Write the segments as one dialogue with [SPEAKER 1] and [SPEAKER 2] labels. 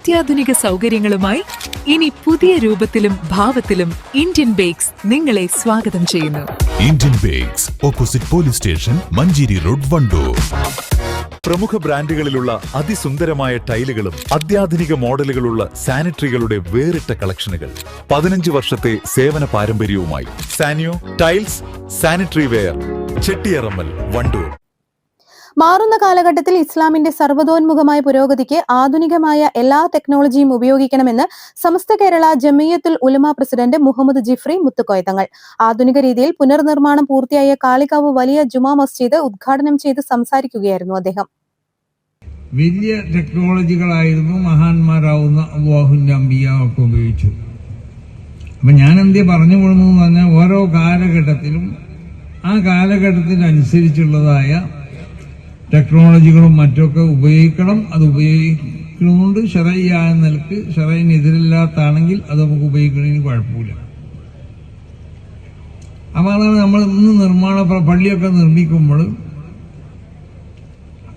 [SPEAKER 1] അത്യാധുനിക സൗകര്യങ്ങളുമായി ഇനി പുതിയ രൂപത്തിലും ഭാവത്തിലും ഇന്ത്യൻ ബേക്സ് നിങ്ങളെ സ്വാഗതം ചെയ്യുന്നു.
[SPEAKER 2] Indian bakes, opposite police station, Manjeri road, Wandoor. പ്രമുഖ ബ്രാൻഡുകളിലുള്ള അതിസുന്ദരമായ ടൈലുകളും അത്യാധുനിക മോഡലുകളുള്ള സാനിറ്ററികളുടെ വേറിട്ട കളക്ഷനുകൾ. 15 വർഷത്തെ സേവന പാരമ്പര്യവുമായി Saniyo tiles, sanitary ware, Chettiyarammal, Wandoor.
[SPEAKER 3] മാറുന്ന കാലഘട്ടത്തിൽ ഇസ്ലാമിന്റെ സർവ്വതോന്മുഖമായ പുരോഗതിക്ക് ആധുനികമായ എല്ലാ ടെക്നോളജിയും ഉപയോഗിക്കണമെന്ന് സമസ്ത കേരള ജമിയത്തുൽ ഉലമ പ്രസിഡന്റ് മുഹമ്മദ് ജിഫ്രി മുത്തുക്കോയ തങ്ങൾ ആധുനിക രീതിയിൽ പുനർനിർമ്മാണം പൂർത്തിയായ കാളികാവ് വലിയ ജുമാ മസ്ജിദ് ഉദ്ഘാടനം ചെയ്ത് സംസാരിക്കുകയായിരുന്നു അദ്ദേഹം.
[SPEAKER 4] വലിയ ടെക്നോളജികളായിരുന്നു മഹാന്മാരാവുന്ന അല്ലാഹുവിന്റെ അമ്പിയാവൊക്കെ ഉപയോഗിച്ചു. അപ്പൊ ഞാൻ എന്തേ പറഞ്ഞു കൊടുന്നു എന്ന് പറഞ്ഞാൽ ഓരോ കാലഘട്ടത്തിലും ആ കാലഘട്ടത്തിനനുസരിച്ചുള്ളതായ ടെക്നോളജികളും മറ്റൊക്കെ ഉപയോഗിക്കണം. അത് ഉപയോഗിക്കുന്നതുകൊണ്ട് ശറഈയായ നിലക്ക് ശറഈനെതിരില്ലാത്താണെങ്കിൽ അത് നമുക്ക് ഉപയോഗിക്കുന്നതിന് കുഴപ്പമില്ല. അപ്പൊ അതാണ് നമ്മൾ ഇന്ന് പള്ളിയൊക്കെ നിർമ്മിക്കുമ്പോൾ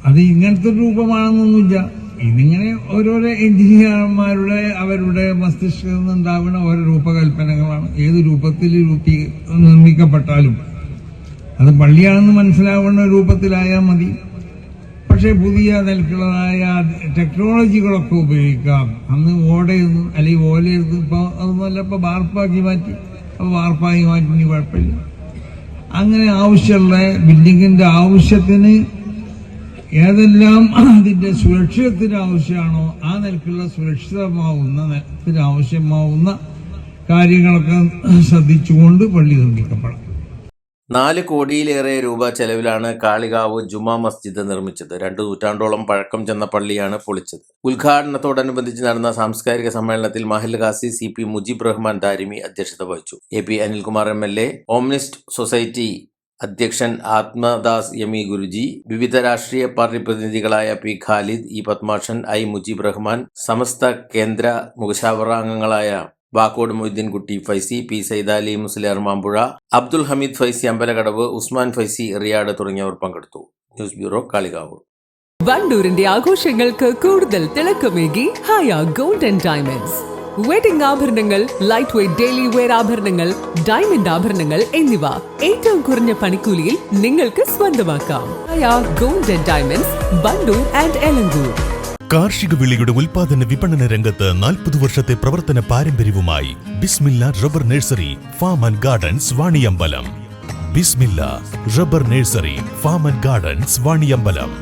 [SPEAKER 4] അത് ഇങ്ങനത്തെ രൂപമാണെന്നൊന്നുമില്ല. ഇതിങ്ങനെ ഓരോരോ എഞ്ചിനീയർമാരുടെ അവരുടെ മസ്തിഷ്കത്തിൽ നിന്നുണ്ടാവുന്ന ഓരോ രൂപകൽപ്പനകളാണ്. ഏത് രൂപത്തിൽ നിർമ്മിക്കപ്പെട്ടാലും അത് പള്ളിയാണെന്ന് മനസ്സിലാവുന്ന രൂപത്തിലായാൽ മതി. പക്ഷെ പുതിയ നിലക്കുള്ളതായ ടെക്നോളജികളൊക്കെ ഉപയോഗിക്കാം. അന്ന് ഓടയിരുന്നു അല്ലെങ്കിൽ ഓലയിരുന്നു. ഇപ്പൊ അതൊന്നുമല്ല, ഇപ്പൊ വാർപ്പാക്കി മാറ്റി. അപ്പൊ വാർപ്പാക്കി മാറ്റി കുഴപ്പമില്ല. അങ്ങനെ ആവശ്യമുള്ള ബിൽഡിങ്ങിന്റെ ആവശ്യത്തിന് ഏതെല്ലാം അതിന്റെ സുരക്ഷിതത്തിന് ആവശ്യമാണോ ആ നിലക്കുള്ള സുരക്ഷിതമാവുന്ന ആവശ്യമാവുന്ന കാര്യങ്ങളൊക്കെ ശ്രദ്ധിച്ചുകൊണ്ട് പള്ളി നിർമ്മിക്കപ്പെടാം.
[SPEAKER 5] 4 കോടിയിലേറെ രൂപ ചെലവിലാണ് കാളികാവ് ജുമാ മസ്ജിദ് നിർമ്മിച്ചത്. 2 നൂറ്റാണ്ടോളം പഴക്കം ചെന്ന പള്ളിയാണ് പൊളിച്ചത്. ഉദ്ഘാടനത്തോടനുബന്ധിച്ച് നടന്ന സാംസ്കാരിക സമ്മേളനത്തിൽ മഹല്ല് ഖാസി CP മുജീബ് റഹ്മാൻ ദാരിമി അധ്യക്ഷത വഹിച്ചു. AP Anilkumar MLA, omnist society അധ്യക്ഷൻ ആത്മദാസ് യമി ഗുരുജി, വിവിധ രാഷ്ട്രീയ പാർട്ടി പ്രതിനിധികളായ P Khalid, E Padmakshan, I Mujeeb Rahman, Samastha കേന്ദ്ര മുഖശാവറ അംഗങ്ങളായ വാക്കോട് മൊയ്തീൻ കുട്ടി ഫൈസി, P സൈദാലി മുസ്ലിയാർ മാമ്പുഴ, അബ്ദുൽ ഹമീദ് ഫൈസി അമ്പലകടവ്, ഉസ്മാൻ ഫൈസി റിയാഡ് തുടങ്ങിയവർ പങ്കെടുത്തു. News bureau, Kalikavu.
[SPEAKER 1] വണ്ടൂരിന്റെ ആഘോഷങ്ങൾക്ക് കൂടുതൽ തിളക്കമേകി Haya gold and diamonds. Wedding ആഭരണങ്ങൾ, ലൈറ്റ് വെയ്റ്റ് ഡെയിലി വെയർ ആഭരണങ്ങൾ, ഡയമണ്ട് ആഭരണങ്ങൾ എന്നിവ ഏറ്റവും കുറഞ്ഞ പണിക്കൂലിയിൽ നിങ്ങൾക്ക് സ്വന്തമാക്കാം. Haya gold and diamonds, Wandoor and Elankur.
[SPEAKER 2] കാർഷിക വിളിയുടെ ഉൽപാദന വിപണന രംഗത്ത് 40 വർഷത്തെ പ്രവർത്തന പാരമ്പര്യവുമായി Bismillah rubber nursery, farm and gardens, Vaniyambalam. Bismillah rubber nursery, farm and gardens, Vaniyambalam.